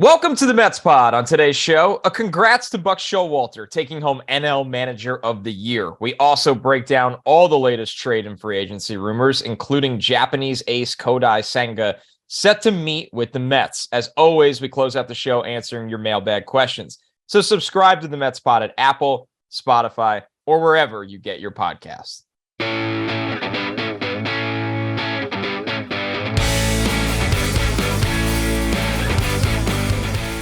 Welcome to the Mets Pod. On today's show, a congrats to Buck Showalter taking home NL Manager of the Year. We also break down all the latest trade and free agency rumors, including Japanese ace Kodai Senga set to meet with the Mets. As always, we close out the show answering your mailbag questions. So subscribe to the Mets Pod at Apple, Spotify, or wherever you get your podcasts.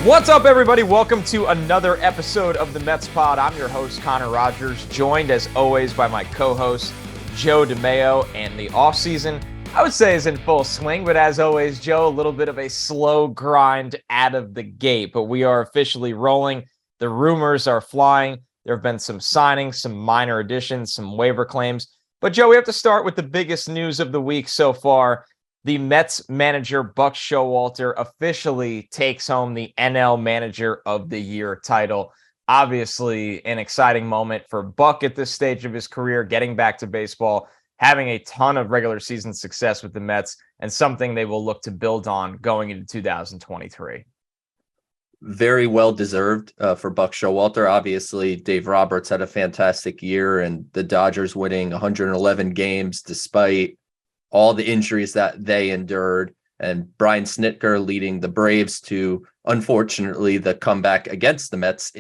What's up, everybody? Welcome to another episode of the Mets Pod. I'm your host, Connor Rogers, joined as always by my co-host, Joe DeMayo. And the offseason, I would say, is in full swing. But as always, Joe, a little bit of a slow grind out of the gate. But we are officially rolling. The rumors are flying. There have been some signings, some minor additions, some waiver claims. But, Joe, we have to start with the biggest news of the week so far. The Mets manager, Buck Showalter, officially takes home the NL Manager of the Year title. Obviously, an exciting moment for Buck at this stage of his career, getting back to baseball, having a ton of regular season success with the Mets, and something they will look to build on going into 2023. Very well deserved for Buck Showalter. Obviously, Dave Roberts had a fantastic year, and the Dodgers winning 111 games despite all the injuries that they endured, and Brian Snitker leading the Braves to, unfortunately, the comeback against the Mets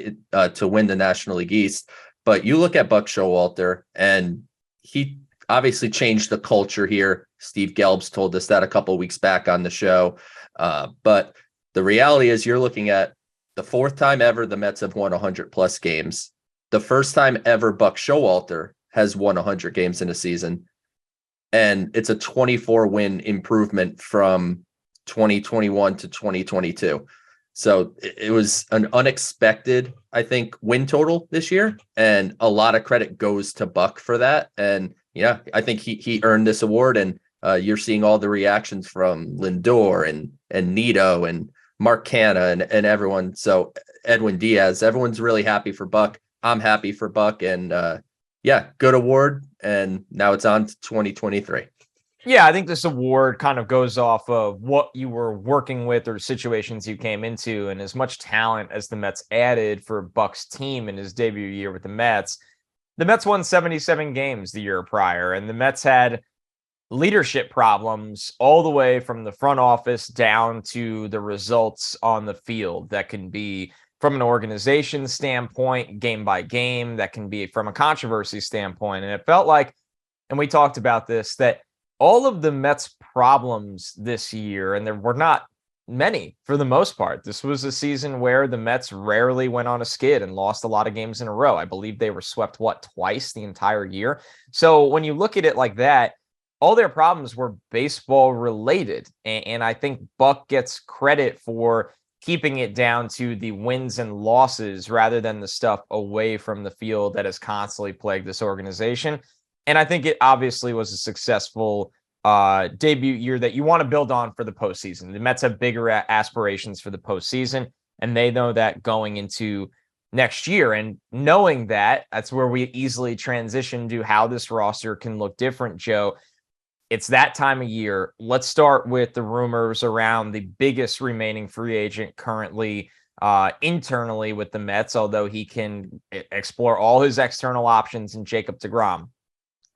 to win the National League East. But you look at Buck Showalter, and he obviously changed the culture here. Steve Gelbs told us that a couple of weeks back on the show. But the reality is you're looking at the fourth time ever the Mets have won 100-plus games. The first time ever Buck Showalter has won 100 games in a season. And it's a 24-win improvement from 2021 to 2022. So it was an unexpected, I think, win total this year. And a lot of credit goes to Buck for that. And yeah, I think he earned this award. And you're seeing all the reactions from Lindor and Nito and Mark Canha and everyone. So Edwin Diaz, everyone's really happy for Buck. I'm happy for Buck. And yeah, good award. And now it's on to 2023. Yeah, I think this award kind of goes off of what you were working with or situations you came into. And as much talent as the Mets added for Buck's team in his debut year with the Mets won 77 games the year prior. And the Mets had leadership problems all the way from the front office down to the results on the field. That can be from an organization standpoint, game by game, that can be from a controversy standpoint. And it felt like, and we talked about this, that all of the Mets problems this year, and there were not many for the most part. This was a season where the Mets rarely went on a skid and lost a lot of games in a row. I believe they were swept, twice the entire year. So when you look at it like that, all their problems were baseball related. And I think Buck gets credit for keeping it down to the wins and losses rather than the stuff away from the field that has constantly plagued this organization. And I think it obviously was a successful debut year that you want to build on for the postseason. The Mets have bigger aspirations for the postseason, and they know that going into next year. And knowing that, that's where we easily transition to how this roster can look different, Joe. It's that time of year. Let's start with the rumors around the biggest remaining free agent currently internally with the Mets, although he can explore all his external options in Jacob deGrom.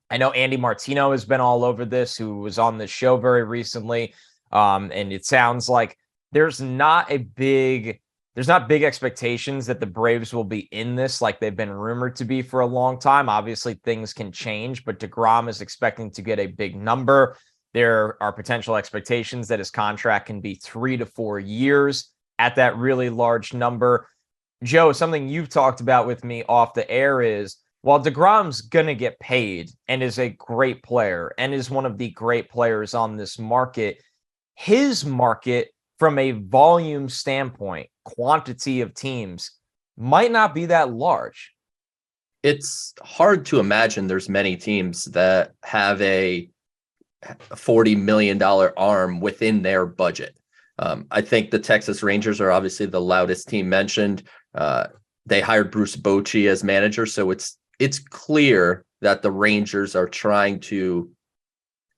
I know Andy Martino has been all over this, who was on the show very recently. And it sounds like there's not big expectations that the Braves will be in this like they've been rumored to be for a long time. Obviously, things can change, but deGrom is expecting to get a big number. There are potential expectations that his contract can be 3 to 4 years at that really large number. Joe, something you've talked about with me off the air is, while deGrom's going to get paid and is a great player and is one of the great players on this market, his market from a volume standpoint, quantity of teams, might not be that large. It's hard to imagine there's many teams that have a $40 million arm within their budget. I think the Texas Rangers are obviously the loudest team mentioned. They hired Bruce Bochy as manager, so it's clear that the Rangers are trying to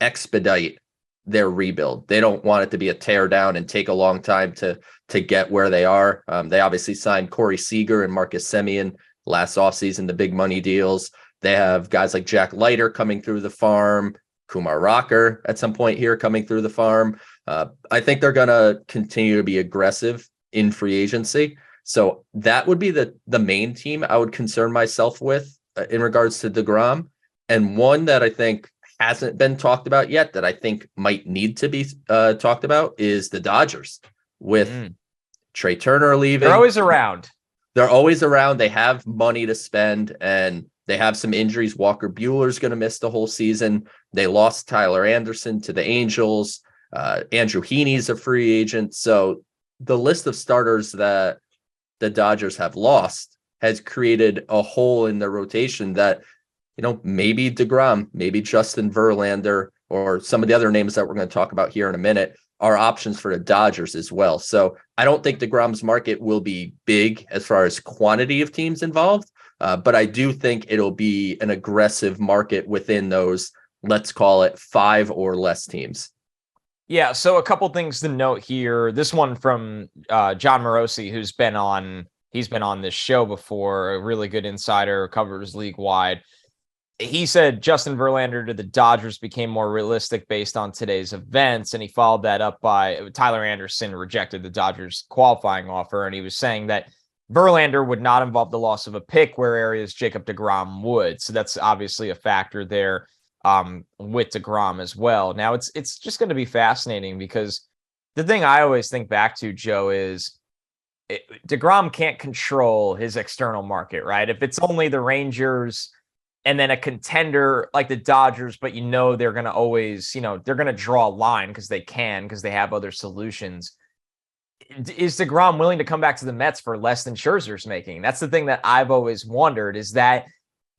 expedite their rebuild. They don't want it to be a tear down and take a long time to get where they are. They obviously signed Corey Seager and Marcus Semien last offseason, the big money deals. They have guys like Jack Leiter coming through the farm, Kumar Rocker at some point here coming through the farm. I think they're going to continue to be aggressive in free agency. So that would be the main team I would concern myself with in regards to deGrom. And one that I think hasn't been talked about yet that I think might need to be talked about is the Dodgers with Trey Turner leaving. They're always around. They're always around. They have money to spend, and they have some injuries. Walker Buehler's going to miss the whole season. They lost Tyler Anderson to the Angels. Andrew Heaney's a free agent. So the list of starters that the Dodgers have lost has created a hole in their rotation that, maybe deGrom, maybe Justin Verlander, or some of the other names that we're going to talk about here in a minute are options for the Dodgers as well. So I don't think deGrom's market will be big as far as quantity of teams involved, but I do think it'll be an aggressive market within those, let's call it 5 or less teams. Yeah, so a couple things to note here. This one from John Morosi, he's been on this show before, a really good insider, covers league-wide. He said Justin Verlander to the Dodgers became more realistic based on today's events, and he followed that up by Tyler Anderson rejected the Dodgers qualifying offer, and he was saying that Verlander would not involve the loss of a pick where areas Jacob deGrom would. So that's obviously a factor there with deGrom as well. Now it's just going to be fascinating because the thing I always think back to, Joe, is deGrom can't control his external market, right? If it's only the Rangers and then a contender like the Dodgers, but they're going to always, they're going to draw a line because they have other solutions. Is deGrom willing to come back to the Mets for less than Scherzer's making? That's the thing that I've always wondered, is that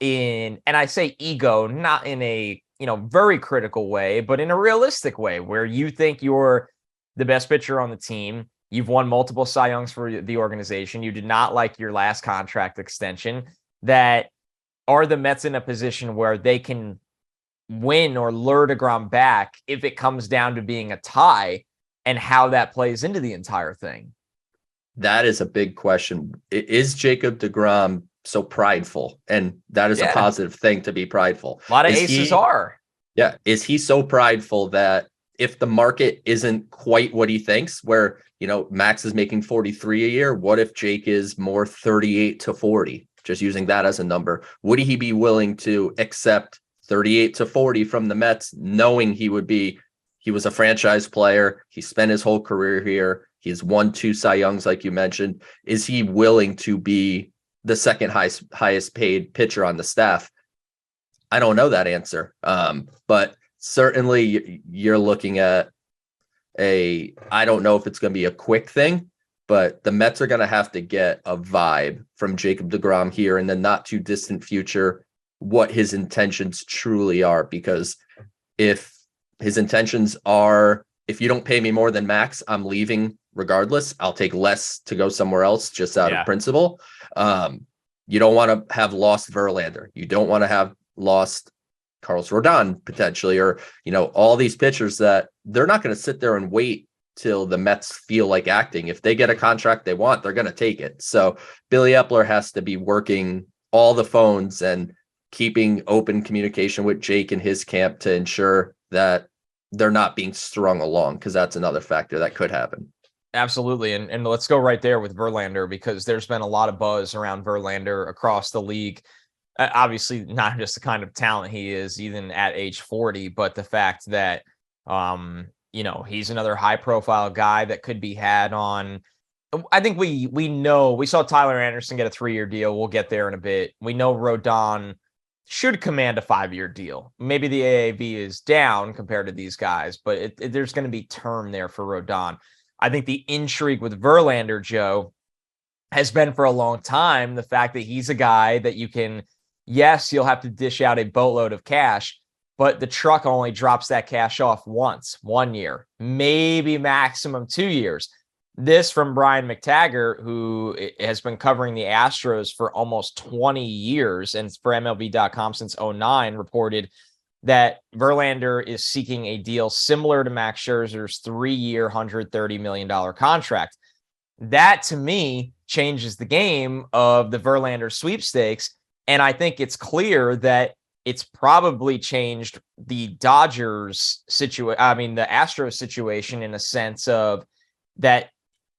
and I say ego, not in a, very critical way, but in a realistic way where you think you're the best pitcher on the team. You've won multiple Cy Youngs for the organization. You did not like your last contract extension. That are the Mets in a position where they can win or lure deGrom back if it comes down to being a tie, and how that plays into the entire thing? That is a big question. Is Jacob deGrom so prideful? And that is a positive thing to be prideful. A lot of aces are. Yeah. Is he so prideful that if the market isn't quite what he thinks, where, Max is making 43 a year, what if Jake is more 38 to 40? Just using that as a number. Would he be willing to accept 38 to 40 from the Mets, knowing he was a franchise player. He spent his whole career here. He's won 2 Cy Youngs, like you mentioned. Is he willing to be the second highest paid pitcher on the staff? I don't know that answer. But certainly you're looking at I don't know if it's going to be a quick thing, but the Mets are going to have to get a vibe from Jacob deGrom here in the not too distant future, what his intentions truly are. Because if his intentions are, if you don't pay me more than max, I'm leaving regardless. I'll take less to go somewhere else just out of principle. You don't want to have lost Verlander. You don't want to have lost Carlos Rodon potentially, or, all these pitchers that they're not going to sit there and wait till the Mets feel like acting. If they get a contract they want, they're going to take it. So Billy Epler has to be working all the phones and keeping open communication with Jake and his camp to ensure that they're not being strung along, because that's another factor that could happen. Absolutely. And let's go right there with Verlander, because there's been a lot of buzz around Verlander across the league. Obviously, not just the kind of talent he is, even at age 40, but the fact that, he's another high profile guy that could be had on. I think we know, we saw Tyler Anderson get a 3-year deal. We'll get there in a bit. We know Rodon should command a 5-year deal. Maybe the AAV is down compared to these guys, but there's going to be term there for Rodon. I think the intrigue with Verlander, Joe, has been for a long time the fact that he's a guy that you can, yes, you'll have to dish out a boatload of cash, but the truck only drops that cash off once, 1 year, maybe maximum 2 years. This from Brian McTaggart, who has been covering the Astros for almost 20 years and for MLB.com since 2009, reported that Verlander is seeking a deal similar to Max Scherzer's 3-year, $130 million contract. That, to me, changes the game of the Verlander sweepstakes. And I think it's clear that it's probably changed the Dodgers situation. I mean, the Astros situation, in a sense of that,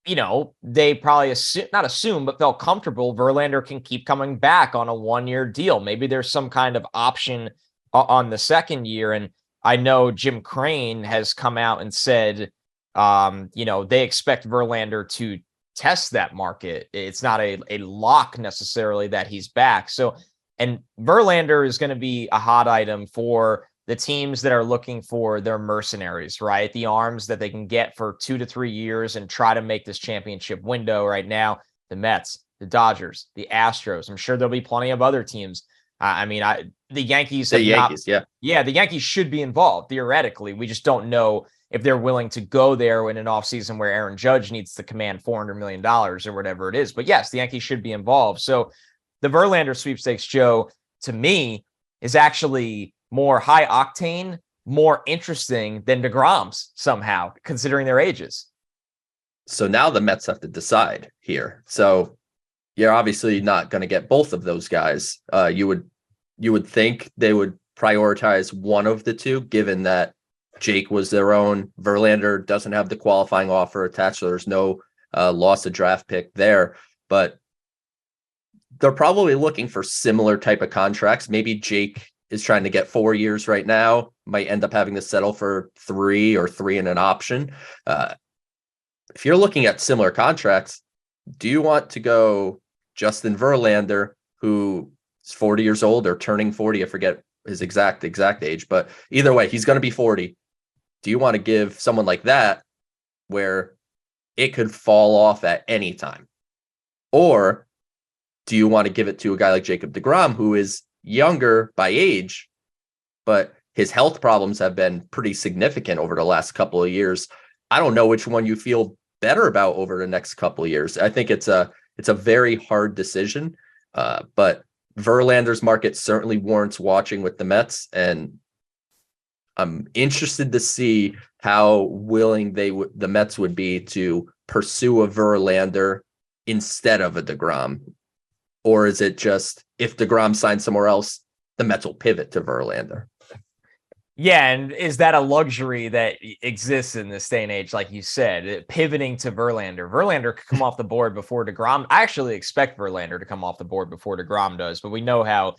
they probably not assume, but felt comfortable Verlander can keep coming back on a 1-year deal. Maybe there's some kind of option on the second year. And I know Jim Crane has come out and said, they expect Verlander to test that market. It's not a lock necessarily that he's back. So, and Verlander is going to be a hot item for the teams that are looking for their mercenaries, right? The arms that they can get for 2 to 3 years and try to make this championship window. Right now, the Mets, the Dodgers, the Astros. I'm sure there'll be plenty of other teams. The Yankees. The Yankees should be involved theoretically. We just don't know if they're willing to go there in an offseason where Aaron Judge needs to command $400 million or whatever it is. But yes, the Yankees should be involved. So the Verlander sweepstakes, Joe, to me, is actually more high octane, more interesting than deGrom's somehow, considering their ages. So now the Mets have to decide here. So you're obviously not going to get both of those guys. You would think they would prioritize one of the two, given that Jake was their own. Verlander doesn't have the qualifying offer attached, so there's no loss of draft pick there. But they're probably looking for similar type of contracts. Maybe Jake is trying to get 4 years right now, might end up having to settle for 3 or 3 and an option. If you're looking at similar contracts, do you want to go Justin Verlander, who is 40 years old or turning 40? I forget his exact age, but either way, he's going to be 40. Do you want to give someone like that where it could fall off at any time? Or do you want to give it to a guy like Jacob deGrom, who is younger by age, but his health problems have been pretty significant over the last couple of years? I don't know which one you feel better about over the next couple of years. I think it's a very hard decision, but Verlander's market certainly warrants watching with the Mets, and I'm interested to see how willing the Mets would be to pursue a Verlander instead of a deGrom. Or is it just if deGrom signs somewhere else, the Mets will pivot to Verlander? Yeah, and is that a luxury that exists in this day and age? Like you said, pivoting to Verlander. Verlander could come off the board before deGrom. I actually expect Verlander to come off the board before deGrom does, but we know how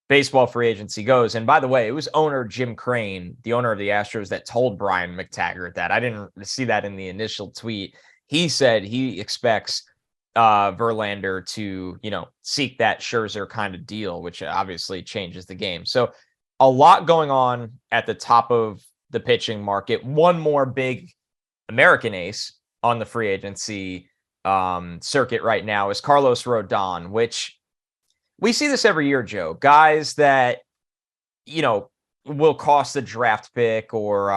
baseball free agency goes. And by the way, it was owner Jim Crane, the owner of the Astros, that told Brian McTaggart that. I didn't see that in the initial tweet. He said he expects Verlander to, seek that Scherzer kind of deal, which obviously changes the game. So a lot going on at the top of the pitching market. One more big American ace on the free agency circuit right now is Carlos Rodon, which we see this every year, Joe. Guys that, will cost a draft pick or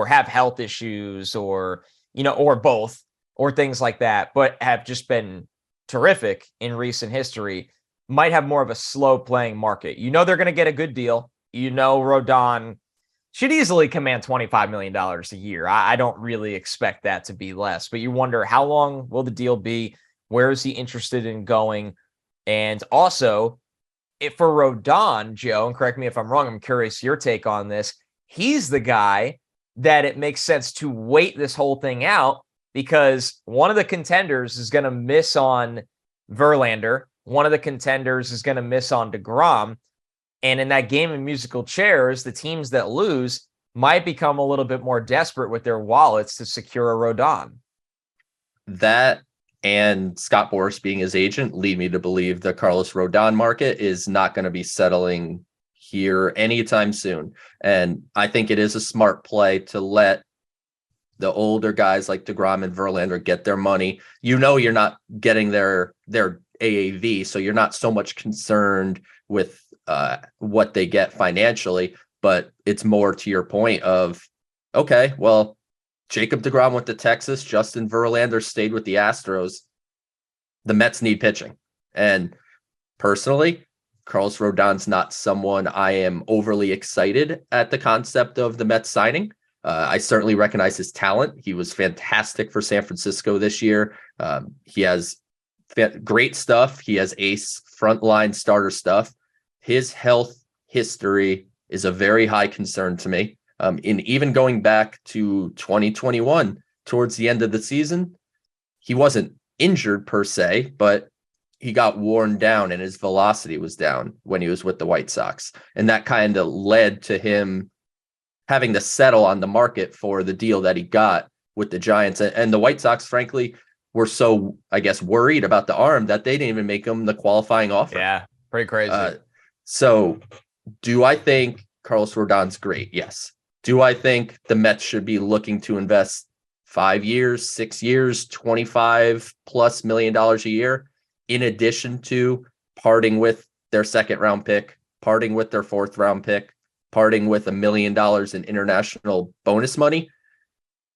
have health issues or both, or things like that, but have just been terrific in recent history, might have more of a slow playing market. They're going to get a good deal. Rodon should easily command $25 million a year. I don't really expect that to be less, but you wonder how long will the deal be? Where is he interested in going? And also, for Rodon, Joe, and correct me if I'm wrong, I'm curious your take on this. He's the guy that it makes sense to wait this whole thing out, because one of the contenders is going to miss on Verlander. One of the contenders is going to miss on deGrom. And in that game of musical chairs, the teams that lose might become a little bit more desperate with their wallets to secure a Rodon. That and Scott Boras being his agent lead me to believe the Carlos Rodon market is not going to be settling here anytime soon. And I think it is a smart play to let the older guys like deGrom and Verlander get their money. You're not getting their AAV, so you're not so much concerned with what they get financially, but it's more to your point of, okay, well, Jacob deGrom went to Texas, Justin Verlander stayed with the Astros. The Mets need pitching. And personally, Carlos Rodon's not someone I am overly excited at the concept of the Mets signing. I certainly recognize his talent. He was fantastic for San Francisco this year. He has great stuff. He has ace frontline starter stuff. His health history is a very high concern to me. In even going back to 2021, towards the end of the season, he wasn't injured per se, but he got worn down and his velocity was down when he was with the White Sox. And that kind of led to him having to settle on the market for the deal that he got with the Giants. And the White Sox, frankly, were so, I guess, worried about the arm that they didn't even make him the qualifying offer. Yeah, pretty crazy. So do I think Carlos Rodon's great? Yes. Do I think the Mets should be looking to invest 5 years, 6 years, $25+ million a year, in addition to parting with their second round pick, parting with their fourth round pick, parting with $1 million in international bonus money?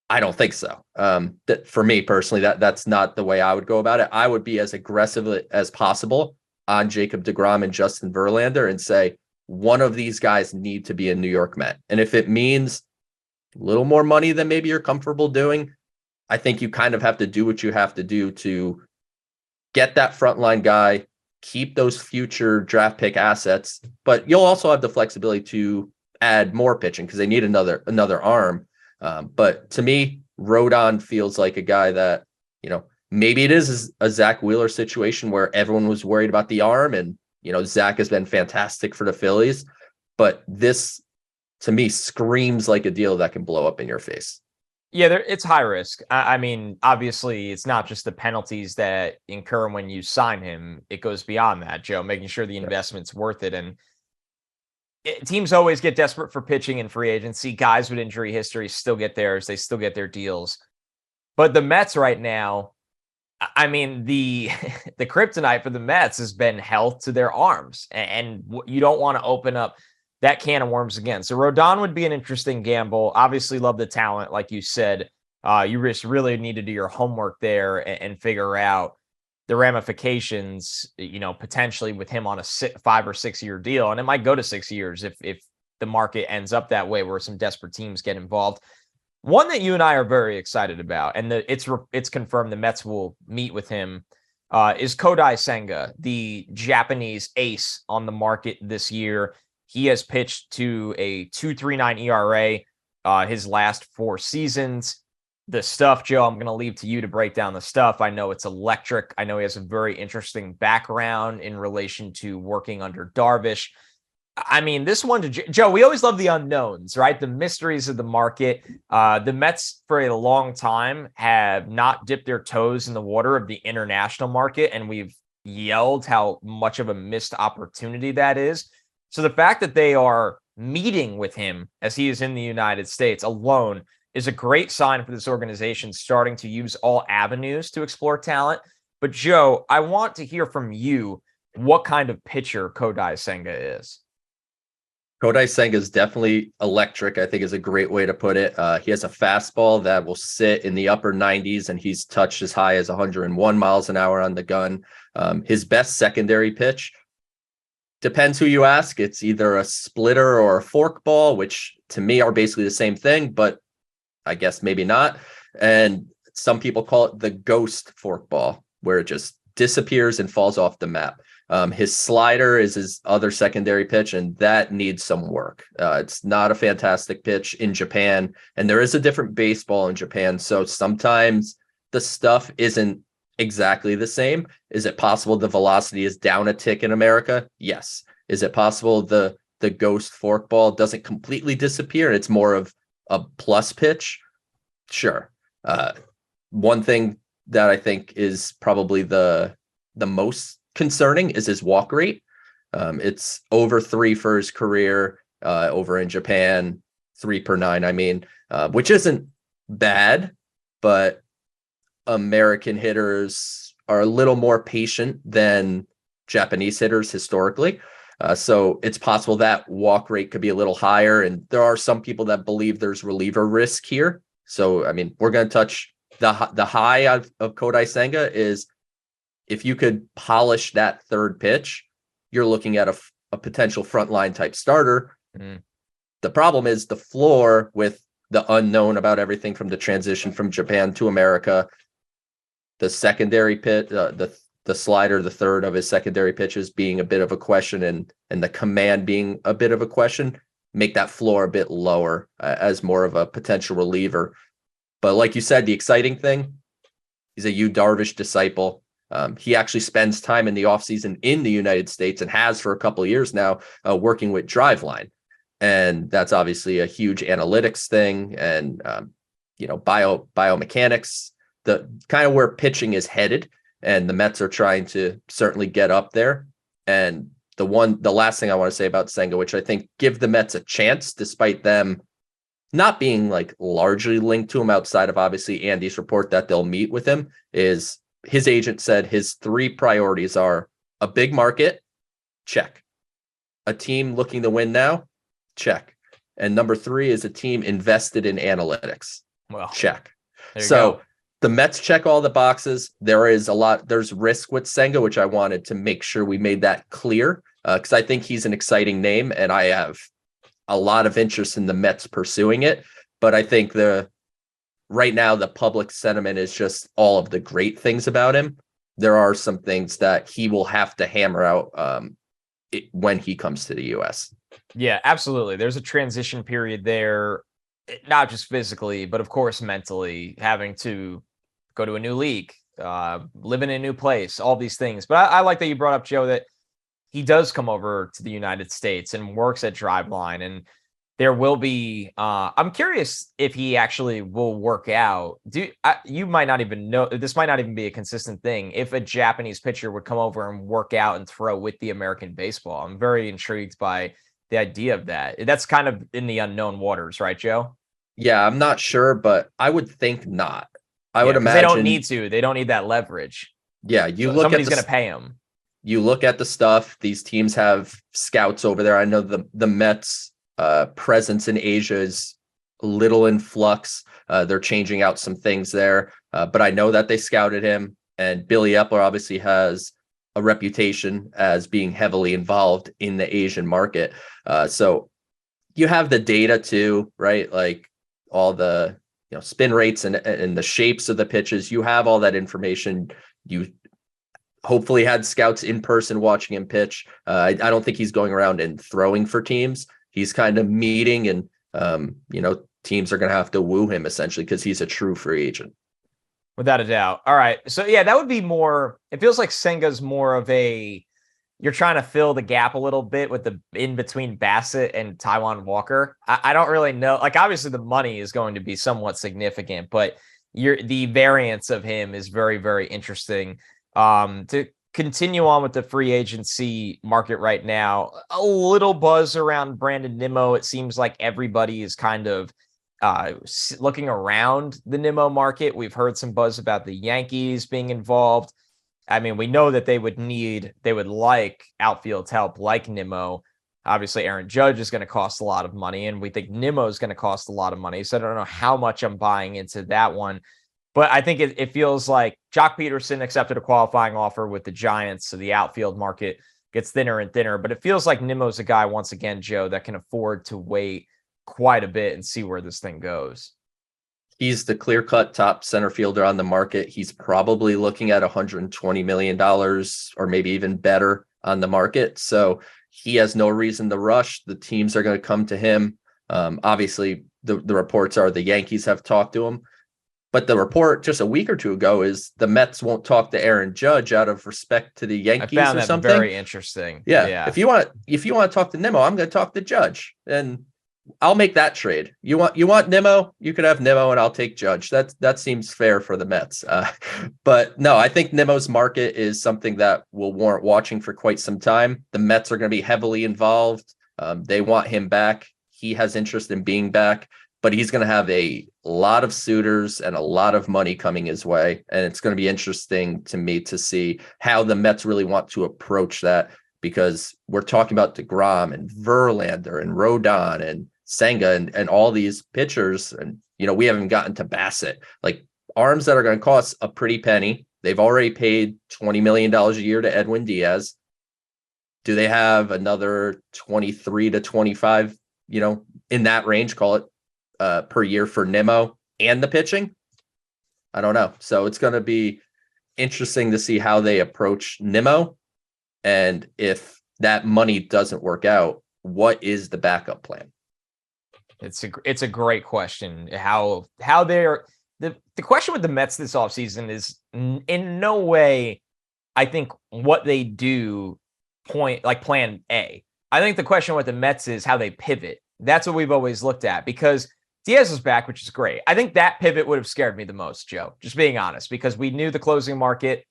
I don't think so. That for me personally, that's not the way I would go about it. I would be as aggressive as possible on Jacob deGrom and Justin Verlander and say, one of these guys need to be a New York Met. And if it means a little more money than maybe you're comfortable doing, I think you kind of have to do what you have to do to get that frontline guy, keep those future draft pick assets, but you'll also have the flexibility to add more pitching because they need another arm. But to me, Rodon feels like a guy that, maybe it is a Zach Wheeler situation where everyone was worried about the arm and, Zach has been fantastic for the Phillies, but this to me screams like a deal that can blow up in your face. Yeah, it's high risk. I mean, obviously, it's not just the penalties that incur when you sign him. It goes beyond that, Joe, making sure the investment's worth it. And teams always get desperate for pitching in free agency. Guys with injury history still get theirs. They still get their deals. But the Mets right now, I mean, the kryptonite for the Mets has been health to their arms. And you don't want to open up that can of worms again. So Rodon would be an interesting gamble. Obviously love the talent. Like you said, you just really need to do your homework there and figure out the ramifications, potentially with him on a 5 or 6 year deal. And it might go to 6 years if the market ends up that way where some desperate teams get involved. One that you and I are very excited about, and it's confirmed the Mets will meet with him, is Kodai Senga, the Japanese ace on the market this year. He has pitched to a 2.39 ERA his last 4 seasons. The stuff, Joe, I'm going to leave to you to break down the stuff. I know it's electric. I know he has a very interesting background in relation to working under Darvish. I mean, this one to Joe, we always love the unknowns, right? The mysteries of the market. The Mets for a long time have not dipped their toes in the water of the international market, and we've yelled how much of a missed opportunity that is. So the fact that they are meeting with him as he is in the United States alone is a great sign for this organization starting to use all avenues to explore talent. But Joe, I want to hear from you what kind of pitcher Kodai Senga is. Kodai Senga is definitely electric, I think is a great way to put it. He has a fastball that will sit in the upper 90s, and he's touched as high as 101 miles an hour on the gun. His best secondary pitch, depends who you ask. It's either a splitter or a forkball, which to me are basically the same thing, but I guess maybe not. And some people call it the ghost forkball, where it just disappears and falls off the map. His slider is his other secondary pitch, and that needs some work. It's not a fantastic pitch in Japan, and there is a different baseball in Japan. So sometimes the stuff isn't exactly the same. Is it possible the velocity is down a tick in America? Yes. Is it possible the ghost forkball doesn't completely disappear? It's more of a plus pitch? Sure. One thing that I think is probably the most concerning is his walk rate. It's over 3 for his career over in Japan, 3 per 9. I mean, which isn't bad, but American hitters are a little more patient than Japanese hitters historically. So it's possible that walk rate could be a little higher. And there are some people that believe there's reliever risk here. So, I mean, we're going to touch the high of Kodai Senga is if you could polish that third pitch, you're looking at a potential frontline type starter. Mm. The problem is the floor with the unknown about everything from the transition from Japan to America, the secondary pitch, the slider, the third of his secondary pitches being a bit of a question, and the command being a bit of a question, make that floor a bit lower as more of a potential reliever. But like you said, the exciting thing, he's a Yu Darvish disciple. He actually spends time in the offseason in the United States and has for a couple of years now, working with Driveline. And that's obviously a huge analytics thing and, biomechanics, the kind of where pitching is headed. And the Mets are trying to certainly get up there. And the last thing I want to say about Senga, which I think give the Mets a chance, despite them not being like largely linked to him outside of obviously Andy's report that they'll meet with him, is his agent said his 3 priorities are a big market, check. A team looking to win now, check. And number 3 is a team invested in analytics. Well, check. So the Mets check all the boxes. There's risk with Senga, which I wanted to make sure we made that clear because I think he's an exciting name and I have a lot of interest in the Mets pursuing it. But I think right now the public sentiment is just all of the great things about him. There are some things that he will have to hammer out when he comes to the U.S. Yeah, absolutely. There's a transition period there, not just physically, but of course mentally, having to go to a new league, live in a new place, all these things. But I like that you brought up, Joe, that he does come over to the United States and works at Driveline. And there will be, I'm curious if he actually will work out. You might not even know, this might not even be a consistent thing. If a Japanese pitcher would come over and work out and throw with the American baseball, I'm very intrigued by the idea of that. That's kind of in the unknown waters, right, Joe? Yeah, I'm not sure, but I would think not. I would imagine they don't need to. They don't need that leverage. Yeah, somebody's going to pay him. You look at the stuff. These teams have scouts over there. I know the Mets' presence in Asia is a little in flux. They're changing out some things there, but I know that they scouted him. And Billy Epler obviously has a reputation as being heavily involved in the Asian market. So you have the data too, right? Like all the spin rates and the shapes of the pitches. You have all that information. You hopefully had scouts in person watching him pitch. I don't think he's going around and throwing for teams. He's kind of meeting and, teams are going to have to woo him essentially because he's a true free agent. Without a doubt. All right. So yeah, that would be more, it feels like Senga's more of you're trying to fill the gap a little bit with the in between Bassitt and Taijuan Walker. I don't really know. Like obviously the money is going to be somewhat significant, but the variance of him is very, very interesting. To continue on with the free agency market right now, a little buzz around Brandon Nimmo. It seems like everybody is kind of looking around the Nimmo market. We've heard some buzz about the Yankees being involved. I mean, we know that they would like outfield help like Nimmo. Obviously, Aaron Judge is going to cost a lot of money, and we think Nimmo is going to cost a lot of money. So I don't know how much I'm buying into that one. But I think it feels like Jock Peterson accepted a qualifying offer with the Giants, so the outfield market gets thinner and thinner. But it feels like Nimmo's a guy, once again, Joe, that can afford to wait quite a bit and see where this thing goes. He's the clear-cut top center fielder on the market. He's probably looking at $120 million or maybe even better on the market. So he has no reason to rush. The teams are going to come to him. Obviously, the reports are the Yankees have talked to him. But the report just a week or two ago is the Mets won't talk to Aaron Judge out of respect to the Yankees I found or that something. Very interesting. Yeah. If you want to talk to Nimmo, I'm going to talk to Judge, and I'll make that trade. You want Nimmo, you could have Nimmo, and I'll take Judge. That seems fair for the Mets. But no, I think Nimmo's market is something that will warrant watching for quite some time. The Mets are going to be heavily involved. They want him back. He has interest in being back. But he's going to have a lot of suitors and a lot of money coming his way. And it's going to be interesting to me to see how the Mets really want to approach that, because we're talking about deGrom and Verlander and Rodon and Senga and all these pitchers. And, we haven't gotten to Bassitt, like arms that are going to cost a pretty penny. They've already paid $20 million a year to Edwin Diaz. Do they have another 23 to 25, in that range, call it, per year for Nimmo and the pitching? I don't know. So it's going to be interesting to see how they approach Nimmo. And if that money doesn't work out, what is the backup plan? It's a great question. How they're the question with the Mets this offseason is in no way, I think, what they do plan A. I think the question with the Mets is how they pivot. That's what we've always looked at, because Diaz is back, which is great. I think that pivot would have scared me the most, Joe, just being honest, because we knew the closing market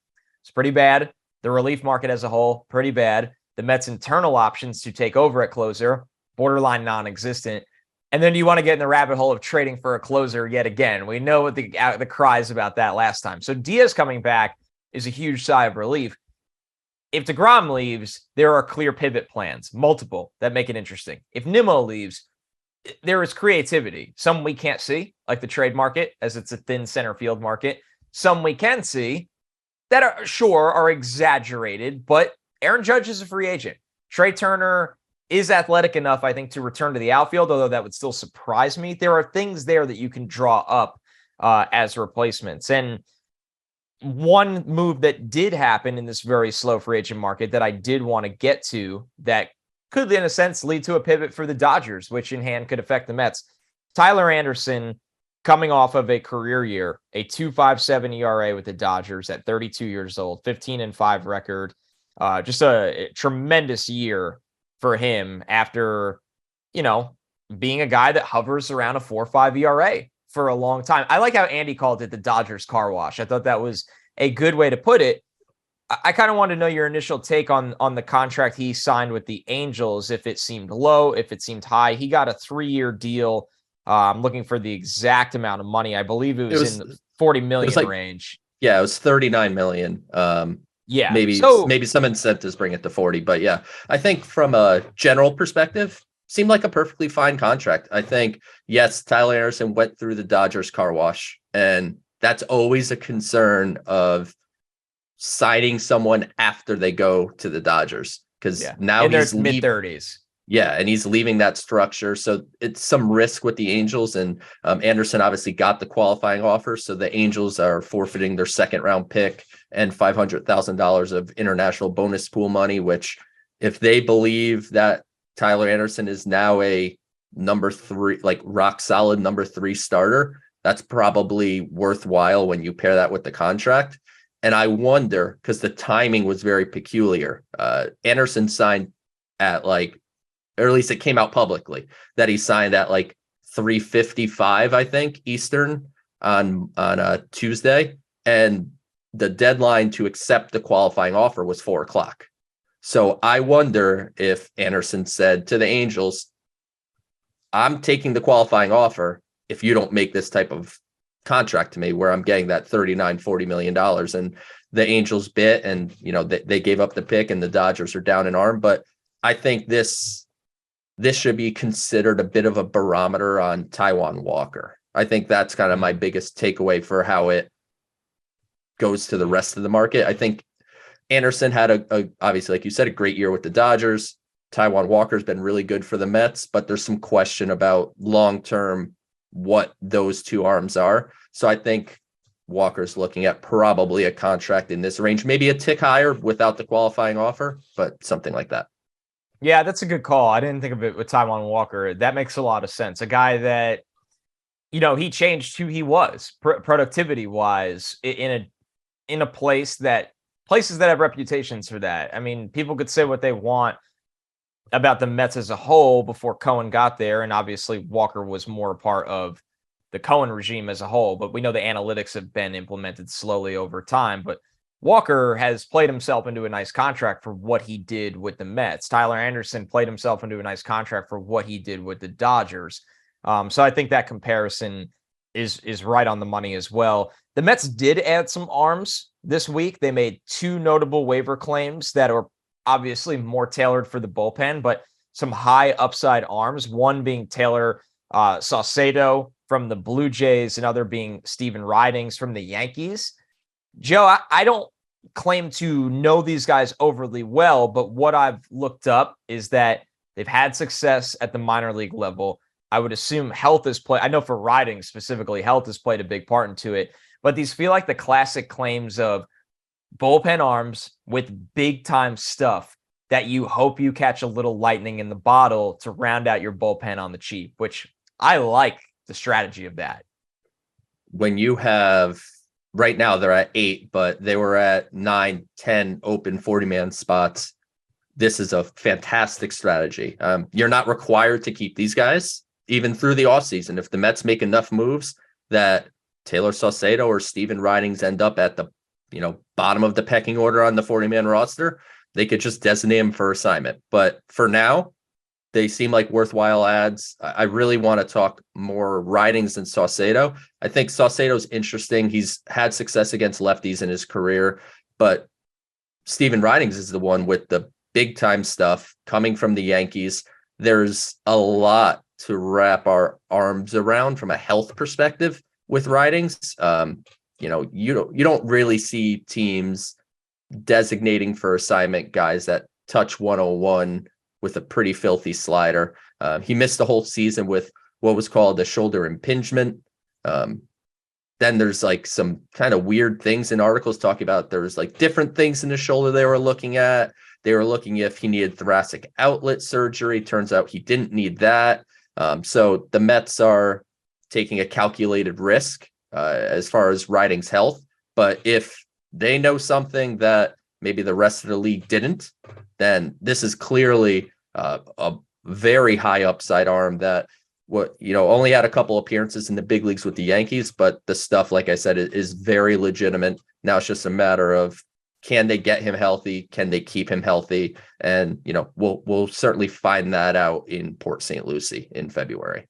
was pretty bad. The relief market as a whole, pretty bad. The Mets' internal options to take over at closer, borderline non-existent. And then you want to get in the rabbit hole of trading for a closer yet again. We know what the cries about that last time. So Diaz coming back is a huge sigh of relief. If deGrom leaves, there are clear pivot plans, multiple, that make it interesting. If Nimmo leaves, there is creativity. Some we can't see, like the trade market, as it's a thin center field market. Some we can see that are exaggerated, but Aaron Judge is a free agent. Trey Turner is athletic enough, I think, to return to the outfield, although that would still surprise me. There are things there that you can draw up as replacements. And one move that did happen in this very slow free agent market that I did want to get to that could, in a sense, lead to a pivot for the Dodgers, which in hand could affect the Mets. Tyler Anderson, coming off of a career year, a 2.57 ERA with the Dodgers at 32 years old, 15-5 record, just a tremendous year for him after, being a guy that hovers around a 4.5 ERA for a long time. I like how Andy called it the Dodgers car wash. I thought that was a good way to put it. I kind of want to know your initial take on the contract he signed with the Angels, if it seemed low, if it seemed high. He got a 3-year deal. I'm looking for the exact amount of money. I believe it was in the 40 million range. Yeah, it was 39 million. Yeah, maybe some incentives bring it to 40, but yeah, I think from a general perspective, seemed like a perfectly fine contract. I think, yes, Tyler Anderson went through the Dodgers car wash, and that's always a concern of signing someone after they go to the Dodgers, because now he's mid-30s. Yeah, and he's leaving that structure. So it's some risk with the Angels, and Anderson obviously got the qualifying offer. So the Angels are forfeiting their 2nd-round pick and $500,000 of international bonus pool money, which, if they believe that Tyler Anderson is now a number 3, like rock solid number 3 starter, that's probably worthwhile when you pair that with the contract. And I wonder, because the timing was very peculiar. Anderson signed at or at least it came out publicly that he signed at 3:55, I think, Eastern on a Tuesday. And the deadline to accept the qualifying offer was 4:00. So I wonder if Anderson said to the Angels, I'm taking the qualifying offer if you don't make this type of contract to me where I'm getting that $40 million. And the Angels bit, and, they gave up the pick, and the Dodgers are down in arm. But I think this should be considered a bit of a barometer on Taijuan Walker. I think that's kind of my biggest takeaway for how it goes to the rest of the market. I think Anderson had obviously, like you said, a great year with the Dodgers. Taijuan Walker's been really good for the Mets, but there's some question about long-term what those two arms are. So I think Walker's looking at probably a contract in this range, maybe a tick higher without the qualifying offer, but something like that. Yeah, that's a good call. I didn't think of it with Taijuan Walker. That makes a lot of sense. A guy that, he changed who he was productivity wise in a places that have reputations for that. I mean, people could say what they want about the Mets as a whole before Cohen got there. And obviously Walker was more a part of the Cohen regime as a whole, but we know the analytics have been implemented slowly over time. But Walker has played himself into a nice contract for what he did with the Mets. Tyler Anderson played himself into a nice contract for what he did with the Dodgers. So I think that comparison is right on the money as well. The Mets did add some arms this week. They made 2 notable waiver claims that are obviously more tailored for the bullpen, but some high upside arms, one being Tayler Saucedo from the Blue Jays, another being Steven Ridings from the Yankees. Joe, I don't claim to know these guys overly well, but what I've looked up is that they've had success at the minor league level. I would assume health is played. I know for riding specifically, health has played a big part into it, but these feel like the classic claims of bullpen arms with big time stuff that you hope you catch a little lightning in the bottle to round out your bullpen on the cheap, which I like the strategy of that. When you have right now they're at 8, but they were at 9, 10 open 40-man spots. This is a fantastic strategy. You're not required to keep these guys even through the offseason. If the Mets make enough moves that Tayler, Saucedo, or Steven Ridings end up at the bottom of the pecking order on the 40-man roster, they could just designate him for assignment. But for now, they seem like worthwhile ads. I really want to talk more Ridings than Saucedo. I think Saucedo's interesting. He's had success against lefties in his career, but Steven Ridings is the one with the big time stuff coming from the Yankees. There's a lot to wrap our arms around from a health perspective with Ridings. You don't really see teams designating for assignment guys that touch 101 with a pretty filthy slider. He missed the whole season with what was called a shoulder impingement. Then there's like some kind of weird things in articles talking about there's like different things in the shoulder they were looking at. They were looking if he needed thoracic outlet surgery. Turns out he didn't need that. So the Mets are taking a calculated risk as far as Ridings' health. But if they know something that maybe the rest of the league didn't, then this is clearly a very high upside arm that only had a couple appearances in the big leagues with the Yankees, but the stuff, like I said, is very legitimate. Now it's just a matter of, can they get him healthy? Can they keep him healthy? And, we'll certainly find that out in Port St. Lucie in February.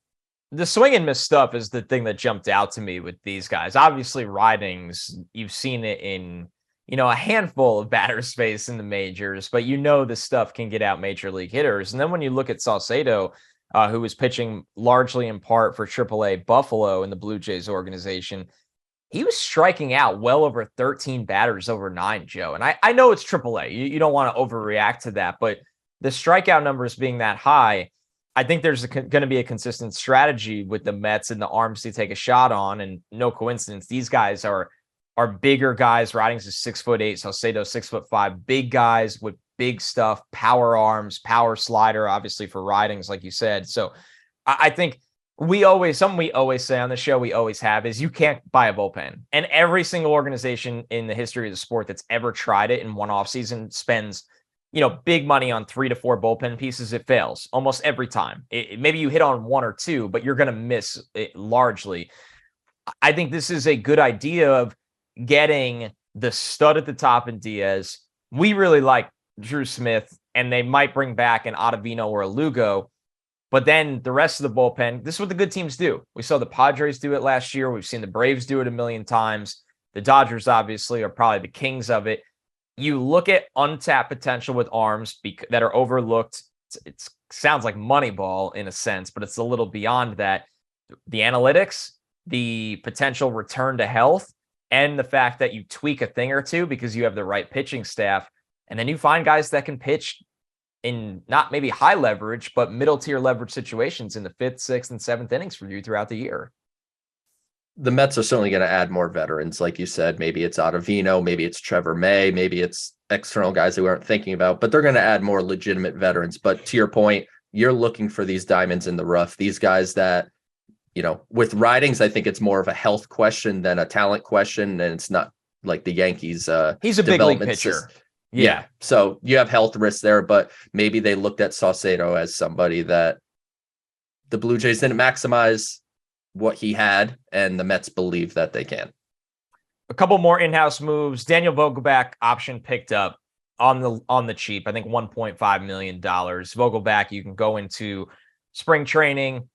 The swing and miss stuff is the thing that jumped out to me with these guys. Obviously, Ridings, you've seen it in, a handful of batter space in the majors, but this stuff can get out major league hitters. And then when you look at Saucedo, who was pitching largely in part for AAA Buffalo in the Blue Jays organization, he was striking out well over 13 batters over 9, Joe. And I know it's AAA. You don't want to overreact to that, but the strikeout numbers being that high, I think there's going to be a consistent strategy with the Mets and the arms to take a shot on. And no coincidence, these guys are bigger guys. Ridings is 6'8", Saucedo 6'5", big guys with big stuff, power arms, power slider, obviously for Ridings, like you said. So I think something we always say on the show, we always have, is you can't buy a bullpen. And every single organization in the history of the sport that's ever tried it in one offseason spends big money on 3 to 4 bullpen pieces. It fails almost every time. Maybe you hit on 1 or 2, but you're going to miss it largely. I think this is a good idea of getting the stud at the top in Diaz. We really like Drew Smith, and they might bring back an Ottavino or a Lugo. But then the rest of the bullpen, this is what the good teams do. We saw the Padres do it last year. We've seen the Braves do it a million times. The Dodgers, obviously, are probably the kings of it. You look at untapped potential with arms that are overlooked. It sounds like Moneyball in a sense, but it's a little beyond that. The analytics, the potential return to health, and the fact that you tweak a thing or two because you have the right pitching staff. And then you find guys that can pitch in not maybe high leverage, but middle tier leverage situations in the 5th, 6th, and 7th innings for you throughout the year. The Mets are certainly going to add more veterans. Like you said, maybe it's Ottavino, maybe it's Trevor May, maybe it's external guys that we aren't thinking about, but they're going to add more legitimate veterans. But to your point, you're looking for these diamonds in the rough, these guys that, with Ridings, I think it's more of a health question than a talent question. And it's not like the Yankees. He's a big league pitcher. Yeah. So you have health risks there, but maybe they looked at Saucedo as somebody that the Blue Jays didn't maximize what he had, and the Mets believe that they can. A couple more in-house moves. Daniel Vogelbach option picked up on the cheap. I think $1.5 million. Vogelbach, you can go into spring training.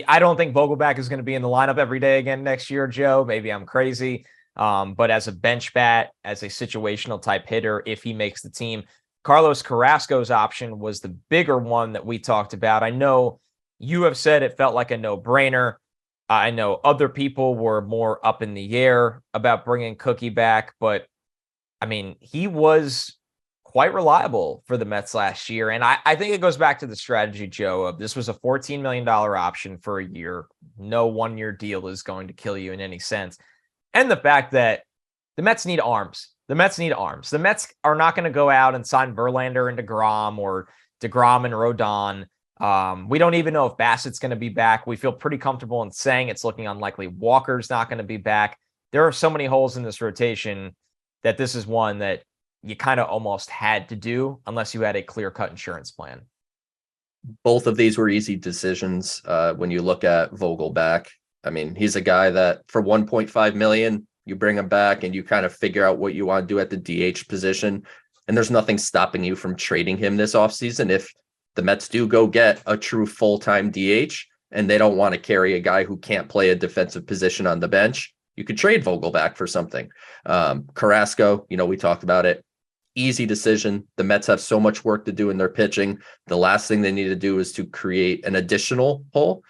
I don't think Vogelbach is going to be in the lineup every day again next year, Joe. Maybe I'm crazy. But as a bench bat, as a situational type hitter, if he makes the team, Carlos Carrasco's option was the bigger one that we talked about. I know you have said it felt like a no-brainer. I know other people were more up in the air about bringing Cookie back, but I mean, he was quite reliable for the Mets last year. And I think it goes back to the strategy, Joe, of this was a $14 million option for a year. No 1-year deal is going to kill you in any sense. And the fact that the Mets need arms. The Mets need arms. The Mets are not going to go out and sign Verlander and deGrom or deGrom and Rodon. We don't even know if Bassitt's going to be back. We feel pretty comfortable in saying it's looking unlikely. Walker's not going to be back. There are so many holes in this rotation that this is one that you kind of almost had to do unless you had a clear-cut insurance plan. Both of these were easy decisions. When you look at Vogelbach, I mean, he's a guy that for 1.5 million, you bring him back and you kind of figure out what you want to do at the DH position. And there's nothing stopping you from trading him this offseason. If the Mets do go get a true full-time DH and they don't want to carry a guy who can't play a defensive position on the bench, you could trade Vogelbach for something. Carrasco, we talked about it. Easy decision. The Mets have so much work to do in their pitching. The last thing they need to do is to create an additional hole.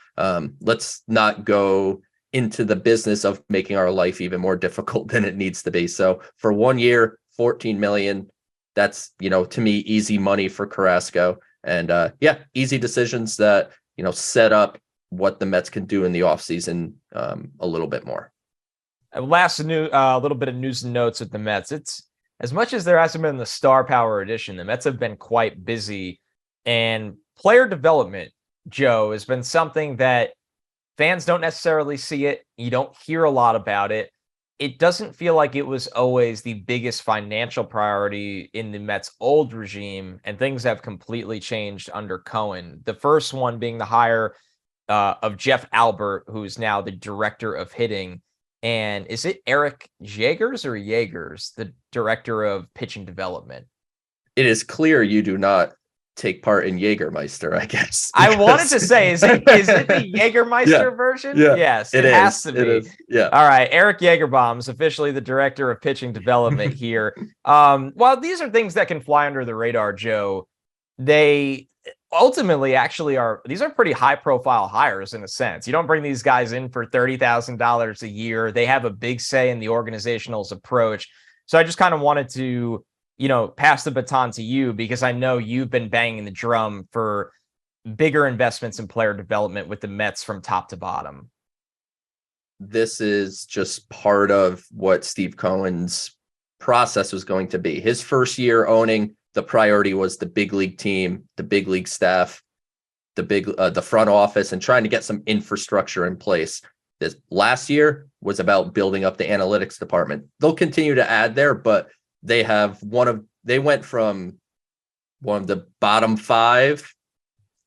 Let's not go into the business of making our life even more difficult than it needs to be. So for 1 year, 14 million, that's, to me, easy money for Carrasco. And easy decisions that, set up what the Mets can do in the offseason a little bit more. Last little bit of news and notes with the Mets. It's as much as there hasn't been the star power edition, the Mets have been quite busy, and player development, Joe, has been something that fans don't necessarily see it. You don't hear a lot about it. It doesn't feel like it was always the biggest financial priority in the Mets' old regime, and things have completely changed under Cohen. The first one being the hire of Jeff Albert, who's now the director of hitting. And is it Eric Jagers or Jagers, the director of pitching development? It is clear you do not take part in Jägermeister, I guess. I wanted to say, is it the Jägermeister version? Yeah, yes, it has to be. Yeah. All right. Eric Jagerbaum is officially the director of pitching development here. While these are things that can fly under the radar, Joe, they ultimately these are pretty high profile hires in a sense. You don't bring these guys in for $30,000 a year. They have a big say in the organizational's approach. So I just kind of wanted to, pass the baton to you, because I know you've been banging the drum for bigger investments in player development with the Mets from top to bottom. This is just part of what Steve Cohen's process was going to be. His first year owning, the priority was the big league team, the big league staff, the front office, and trying to get some infrastructure in place. This last year was about building up the analytics department. They'll continue to add there, but they went from one of the bottom 5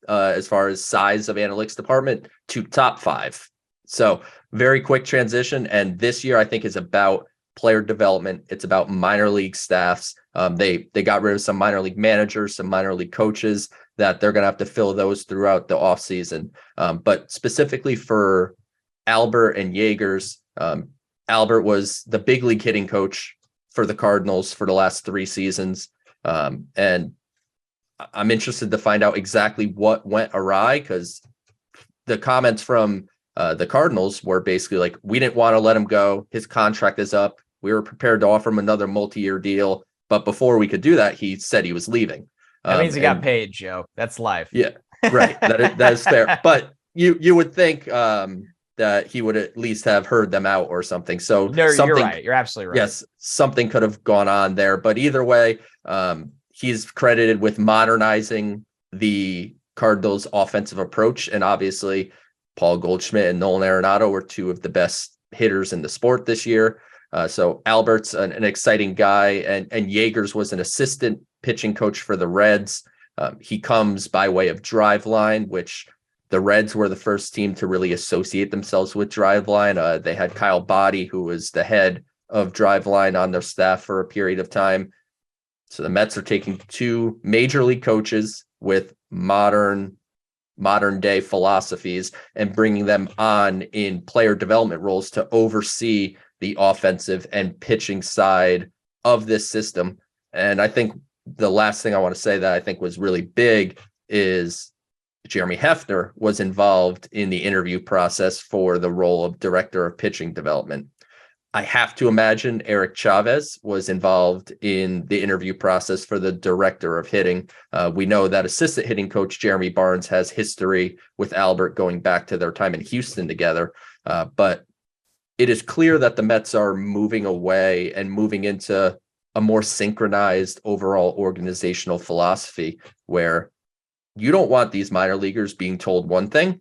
as far as size of analytics department to top 5. So very quick transition. And this year, I think, is about player development. It's about minor league staffs. They got rid of some minor league managers, some minor league coaches that they're going to have to fill those throughout the offseason. But specifically for Albert and Jagers, Albert was the big league hitting coach for the Cardinals for the last 3 seasons. And I'm interested to find out exactly what went awry, because the comments from the Cardinals were basically like, we didn't want to let him go. His contract is up. We were prepared to offer him another multi-year deal. But before we could do that, he said he was leaving. That means he got paid, Joe. That's life. Yeah, right. That is fair. But you would think that he would at least have heard them out or something. So no, you're right. You're absolutely right. Yes, something could have gone on there. But either way, he's credited with modernizing the Cardinals' offensive approach. And obviously, Paul Goldschmidt and Nolan Arenado were 2 of the best hitters in the sport this year. So Albert's an exciting guy, and Jagers was an assistant pitching coach for the Reds. He comes by way of Driveline, which the Reds were the first team to really associate themselves with Driveline. They had Kyle Boddy, who was the head of Driveline, on their staff for a period of time. So the Mets are taking 2 major league coaches with modern day philosophies and bringing them on in player development roles to oversee the offensive and pitching side of this system. And I think the last thing I want to say that I think was really big is Jeremy Hefner was involved in the interview process for the role of director of pitching development. I have to imagine Eric Chavez was involved in the interview process for the director of hitting. We know that assistant hitting coach Jeremy Barnes has history with Albert going back to their time in Houston together. But it is clear that the Mets are moving away and moving into a more synchronized overall organizational philosophy where you don't want these minor leaguers being told one thing,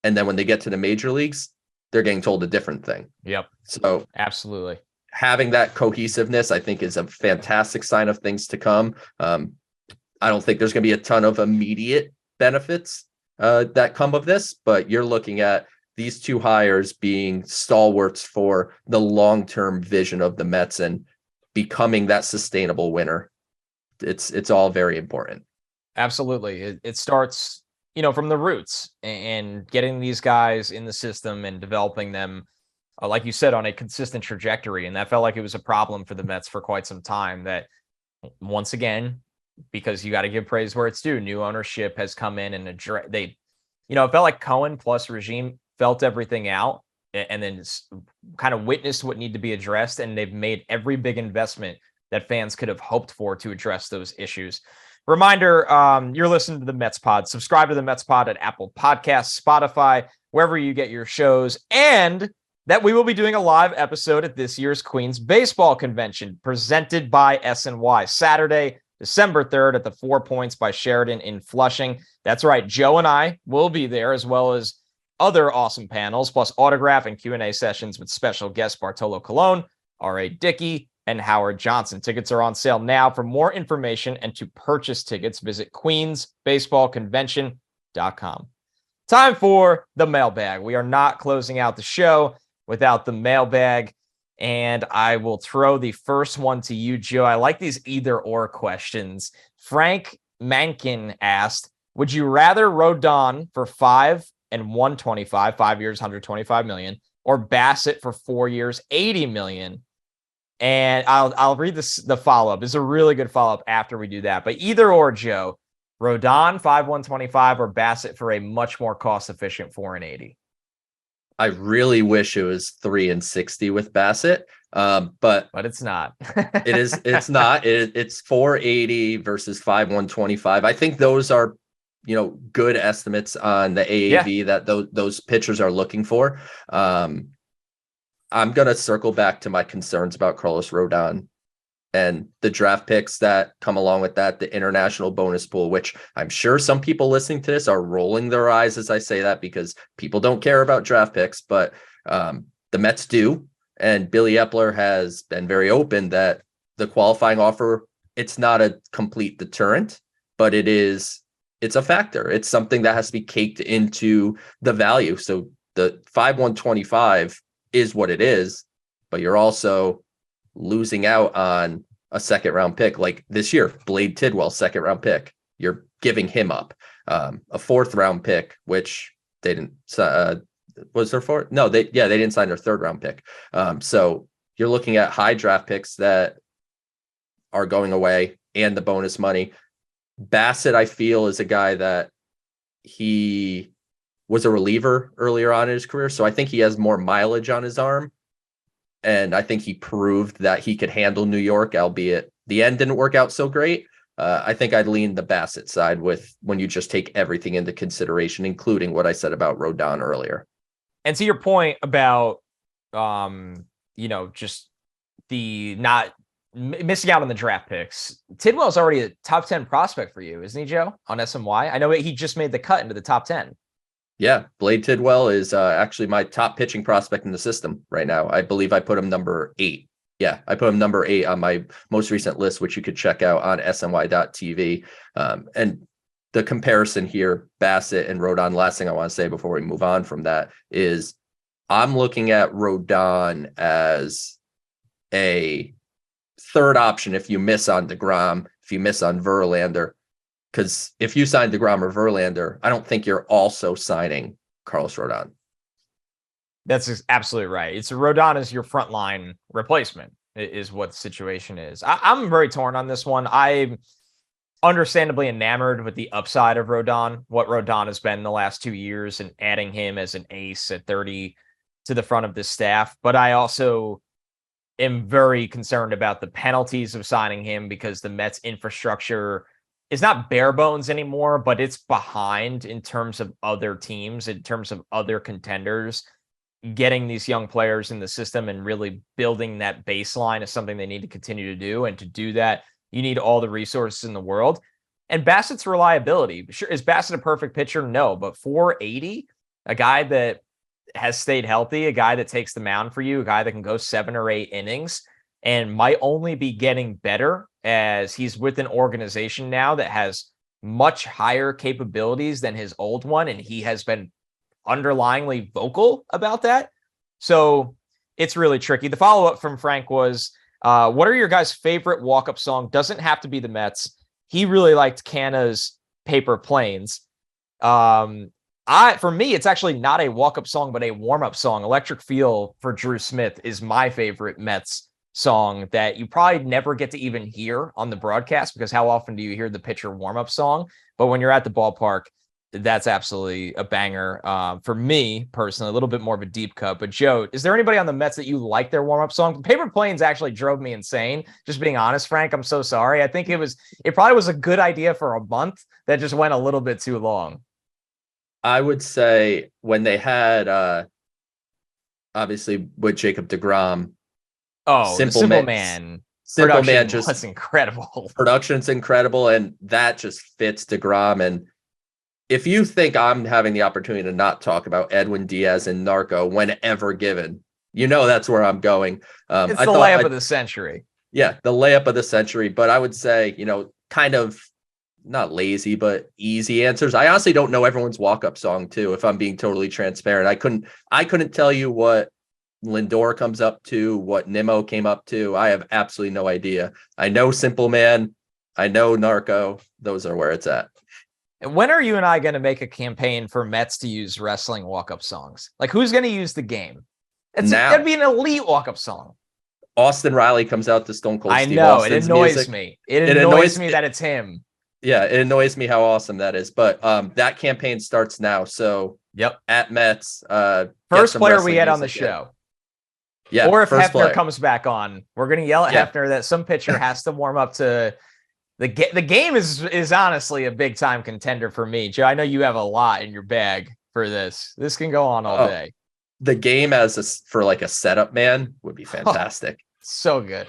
and then when they get to the major leagues, they're getting told a different thing. Yep. So absolutely having that cohesiveness, I think, is a fantastic sign of things to come. I don't think there's going to be a ton of immediate benefits that come of this, but you're looking at these two hires being stalwarts for the long-term vision of the Mets and becoming that sustainable winner. It's all very important. Absolutely. It starts, from the roots and getting these guys in the system and developing them, like you said, on a consistent trajectory. And that felt like it was a problem for the Mets for quite some time. That once again, because you got to give praise where it's due, new ownership has come in and it felt like Cohen plus regime felt everything out and then kind of witnessed what needed to be addressed. And they've made every big investment that fans could have hoped for to address those issues. Reminder, you're listening to the Mets Pod. Subscribe to the Mets Pod at Apple Podcasts, Spotify, wherever you get your shows, and that we will be doing a live episode at this year's Queens Baseball Convention presented by SNY, Saturday, December 3rd at the 4 Points by Sheridan in Flushing. That's right. Joe and I will be there, as well as other awesome panels, plus autograph and Q&A sessions with special guests Bartolo Colon, R.A. Dickey, and Howard Johnson. Tickets are on sale now. For more information and to purchase tickets, visit queensbaseballconvention.com. Time for the mailbag. We are not closing out the show without the mailbag, and I will throw the first one to you, Joe. I like these either or questions. Frank Mankin asked, would you rather Rodon for 5 and 125, 5 years, 125 million, or Bassitt for 4 years, 80 million? And I'll read the follow-up. It's a really good follow-up after we do that. But either or, Joe, Rodon 5 125 or Bassitt for a much more cost-efficient 4 and 80. I really wish it was 3 and 60 with Bassitt, but it's not. It's not. It's 480 versus 5 125. I think those are, good estimates on the AAV that those pitchers are looking for. I'm going to circle back to my concerns about Carlos Rodon and the draft picks that come along with that, the international bonus pool, which I'm sure some people listening to this are rolling their eyes as I say that because people don't care about draft picks, but the Mets do. And Billy Epler has been very open that the qualifying offer, it's not a complete deterrent, but it's a factor. It's something that has to be caked into the value. So the 5 125 is what it is, but you're also losing out on a second round pick like this year. Blade Tidwell, second round pick. You're giving him up. A fourth round pick, which they didn't was their fourth? No, they didn't sign their third round pick. So you're looking at high draft picks that are going away and the bonus money. Bassitt, I feel, is a guy that he was a reliever earlier on in his career. So I think he has more mileage on his arm. And I think he proved that he could handle New York, albeit the end didn't work out so great. I think I'd lean the Bassitt side when you just take everything into consideration, including what I said about Rodon earlier. And to your point about, just the not missing out on the draft picks, Tidwell's already a top 10 prospect for you, isn't he, Joe, on SNY? I know he just made the cut into the top 10. Yeah, Blade Tidwell is actually my top pitching prospect in the system right now. I believe I put him number 8. Yeah, I put him number 8 on my most recent list, which you could check out on sny.tv. And the comparison here, Bassitt and Rodon, last thing I want to say before we move on from that is I'm looking at Rodon as a third option if you miss on deGrom, if you miss on Verlander. Because if you sign deGrom or Verlander, I don't think you're also signing Carlos Rodon. That's absolutely right. Rodon is your frontline replacement, is what the situation is. I'm very torn on this one. I'm understandably enamored with the upside of Rodon, what Rodon has been in the last 2 years, and adding him as an ace at 30 to the front of this staff. But I also am very concerned about the penalties of signing him because the Mets infrastructure is not bare bones anymore, but it's behind in terms of other teams, in terms of other contenders. Getting these young players in the system and really building that baseline is something they need to continue to do. And to do that, you need all the resources in the world. And Bassitt's reliability. Sure, is Bassitt a perfect pitcher? No, but 480, a guy that has stayed healthy, a guy that takes the mound for you, a guy that can go 7 or 8 innings and might only be getting better as he's with an organization now that has much higher capabilities than his old one. And he has been underlyingly vocal about that. So it's really tricky. The follow-up from Frank was, what are your guys' favorite walk-up song? Doesn't have to be the Mets. He really liked Canna's Paper Planes. For me, it's actually not a walk-up song, but a warm-up song. Electric Feel for Drew Smith is my favorite Mets song that you probably never get to even hear on the broadcast, because how often do you hear the pitcher warm-up song? But when you're at the ballpark, that's absolutely a banger. For me personally, a little bit more of a deep cut. But Joe, is there anybody on the Mets that you like their warm-up song? Paper Planes actually drove me insane. Just being honest, Frank, I'm so sorry. I think it probably was a good idea for a month that just went a little bit too long. I would say when they had, obviously with Jacob deGrom. Simple Man. Simple Man just was incredible. Production's incredible, and that just fits deGrom. And if you think I'm having the opportunity to not talk about Edwin Diaz and Narco whenever given, that's where I'm going. It's the layup of the century. Yeah, the layup of the century. But I would say, kind of not lazy, but easy answers. I honestly don't know everyone's walk-up song too, if I'm being totally transparent. I couldn't tell you what Lindor comes up to, what Nimmo came up to. I have absolutely no idea. I know Simple Man. I know Narco. Those are where it's at. And when are you and I going to make a campaign for Mets to use wrestling walk-up songs? Like, who's going to use the game? That'd be an elite walk-up song. Austin Riley comes out to Stone Cold Steve I know. Austin's it annoys music. me. It annoys me that it's him. Yeah, it annoys me how awesome that is. But that campaign starts now. So yep, at Mets. First player we had on the show. Yeah. Or if Hefner comes back on, we're going to yell at Hefner that some pitcher has to warm up to the game. Is honestly a big time contender for me. Joe, I know you have a lot in your bag for this. This can go on all day. The game for a setup man would be fantastic. So good.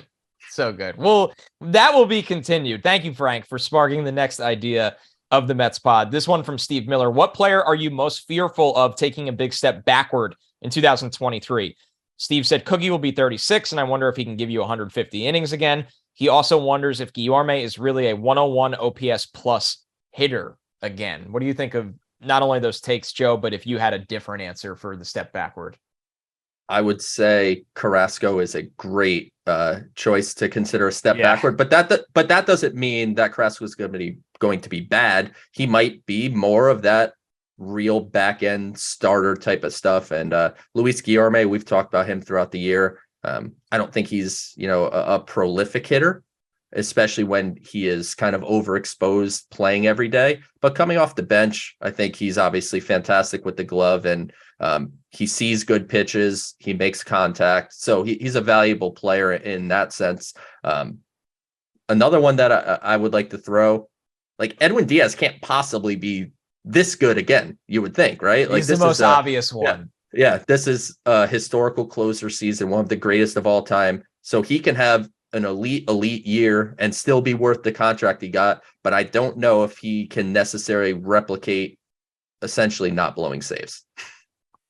So good. Well, that will be continued. Thank you, Frank, for sparking the next idea of the Mets pod. This one from Steve Miller. What player are you most fearful of taking a big step backward in 2023? Steve said Cookie will be 36, and I wonder if he can give you 150 innings again. He also wonders if Guillorme is really a 101 OPS plus hitter again. What do you think of not only those takes, Joe, but if you had a different answer for the step backward? I would say Carrasco is a great choice to consider a step backward, but that doesn't mean that Carrasco is going to be bad. He might be more of that real back end starter type of stuff. And Luis Guillorme, we've talked about him throughout the year. I don't think he's a prolific hitter, especially when he is kind of overexposed playing every day. But coming off the bench, I think he's obviously fantastic with the glove, and he sees good pitches. He makes contact, so he's a valuable player in that sense. Another one that I would like to throw, like Edwin Diaz, can't possibly be this good again, you would think, right? He's the most obvious one. Yeah, this is a historical closer season, one of the greatest of all time. So he can have an elite year and still be worth the contract he got. But I don't know if he can necessarily replicate essentially not blowing saves.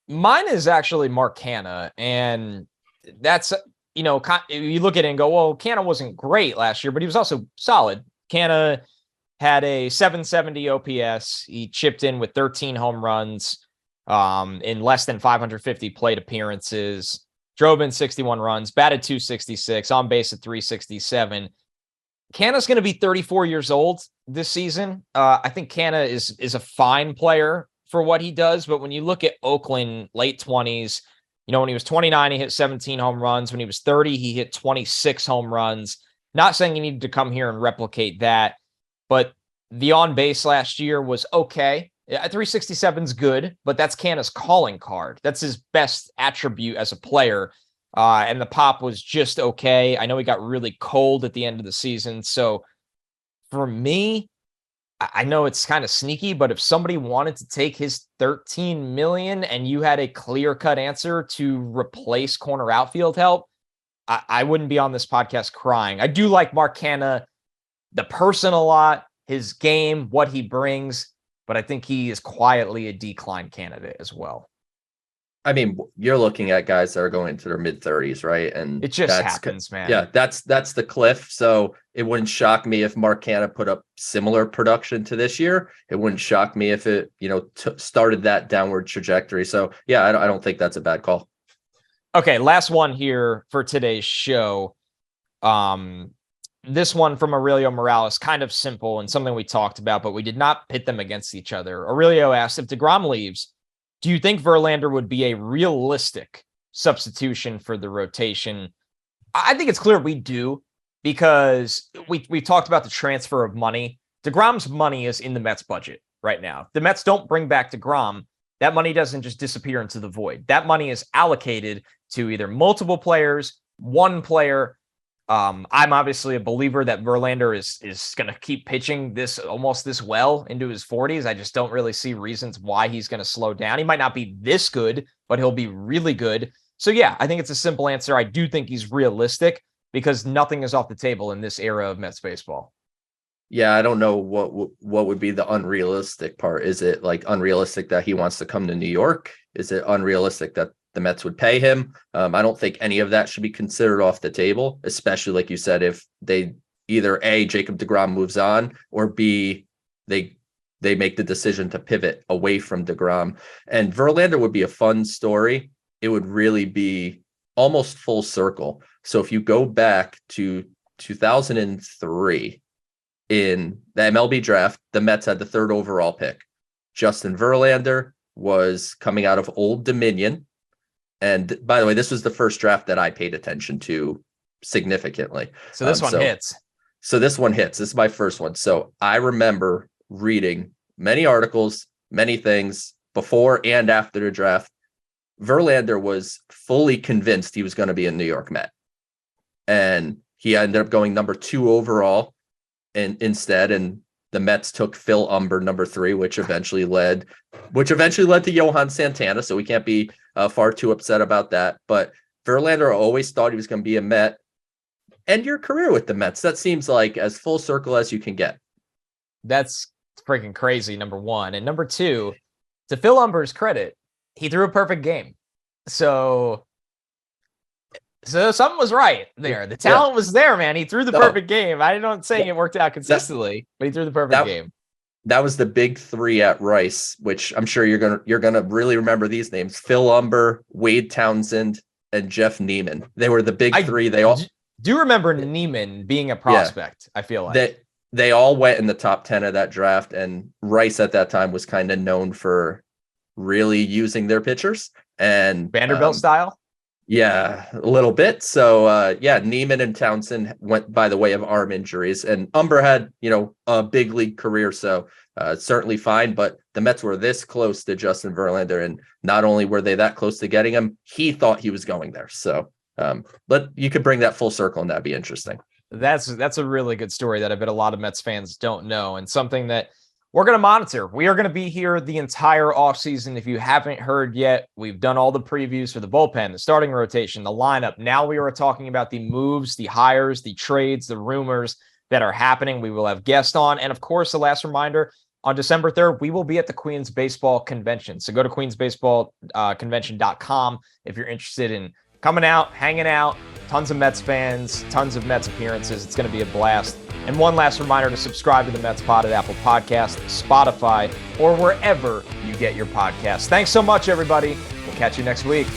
Mine is actually Mark Canha. And that's, you look at it and go, well, Canha wasn't great last year, but he was also solid. Canha had a 770 OPS. He chipped in with 13 home runs in less than 550 plate appearances, drove in 61 runs, batted 266, on base at 367. Canha's going to be 34 years old this season. I think Canha is a fine player for what he does, but when you look at Oakland, late 20s, when he was 29, he hit 17 home runs. When he was 30, he hit 26 home runs. Not saying he needed to come here and replicate that, but the on base last year was okay. 367 is good, but that's Canha's calling card. That's his best attribute as a player. and the pop was just okay. I know he got really cold at the end of the season. So for me, I know it's kind of sneaky, but if somebody wanted to take his $13 million and you had a clear-cut answer to replace corner outfield help, I wouldn't be on this podcast crying. I do like Mark Canha, the person, a lot, his game, what he brings, but I think he is quietly a decline candidate as well. I mean, you're looking at guys that are going into their mid-30s, right? And it just happens, man. Yeah, that's the cliff. So it wouldn't shock me if Mark Canha put up similar production to this year. It wouldn't shock me if it, started that downward trajectory. So yeah, I don't think that's a bad call. Okay, last one here for today's show. This one from Aurelio Morales, kind of simple and something we talked about, but we did not pit them against each other. Aurelio asked, if DeGrom leaves, do you think Verlander would be a realistic substitution for the rotation? I think it's clear we do, because we talked about the transfer of money. DeGrom's money is in the Mets budget right now. If the Mets don't bring back DeGrom, that money doesn't just disappear into the void. That money is allocated to either multiple players, one player. I'm obviously a believer that Verlander is going to keep pitching almost this well into his 40s. I just don't really see reasons why he's going to slow down. He might not be this good, but he'll be really good. So yeah, I think it's a simple answer. I do think he's realistic, because nothing is off the table in this era of Mets baseball. Yeah, I don't know what would be the unrealistic part. Is it like unrealistic that he wants to come to New York? Is it unrealistic that the Mets would pay him? I don't think any of that should be considered off the table, especially like you said, if they either A, Jacob deGrom moves on, or B, they make the decision to pivot away from deGrom. And Verlander would be a fun story. It would really be almost full circle. So if you go back to 2003 in the MLB draft, the Mets had the 3rd overall pick. Justin Verlander was coming out of Old Dominion. And by the way, this was the first draft that I paid attention to significantly. So this one hits. So this one hits. This is my first one. So I remember reading many articles, many things before and after the draft. Verlander was fully convinced he was going to be a New York Met. And he ended up going number 2 overall instead. And the Mets took Phil Humber, number 3, which eventually led to Johan Santana. So we can't be far too upset about that. But Verlander always thought he was going to be a Met. End your career with the Mets. That seems like as full circle as you can get. That's freaking crazy, number one. And number two, to Phil Humber's credit, he threw a perfect game. So something was right there. The talent was there, man. He threw the perfect game. I'm not saying it worked out consistently, but he threw the perfect game. That was the big 3 at Rice, which I'm sure you're gonna really remember these names: Phil Humber, Wade Townsend, and Jeff Neiman. They were the big 3. They all do remember Neiman being a prospect. I feel like they all went in the top 10 of that draft, and Rice at that time was kind of known for really using their pitchers and Vanderbilt style. Yeah, a little bit. So, Neiman and Townsend went by the way of arm injuries, and Humber had, a big league career. So certainly fine, but the Mets were this close to Justin Verlander, and not only were they that close to getting him, he thought he was going there. So, but you could bring that full circle, and that'd be interesting. That's a really good story that I bet a lot of Mets fans don't know, and something that we're going to monitor. We are going to be here the entire offseason. If you haven't heard yet, we've done all the previews for the bullpen, the starting rotation, the lineup. Now we are talking about the moves, the hires, the trades, the rumors that are happening. We will have guests on. And of course, the last reminder, on December 3rd, we will be at the Queens Baseball Convention. So go to queensbaseballconvention.com if you're interested in coming out, hanging out, tons of Mets fans, tons of Mets appearances. It's going to be a blast. And one last reminder to subscribe to the Mets Pod at Apple Podcasts, Spotify, or wherever you get your podcasts. Thanks so much, everybody. We'll catch you next week.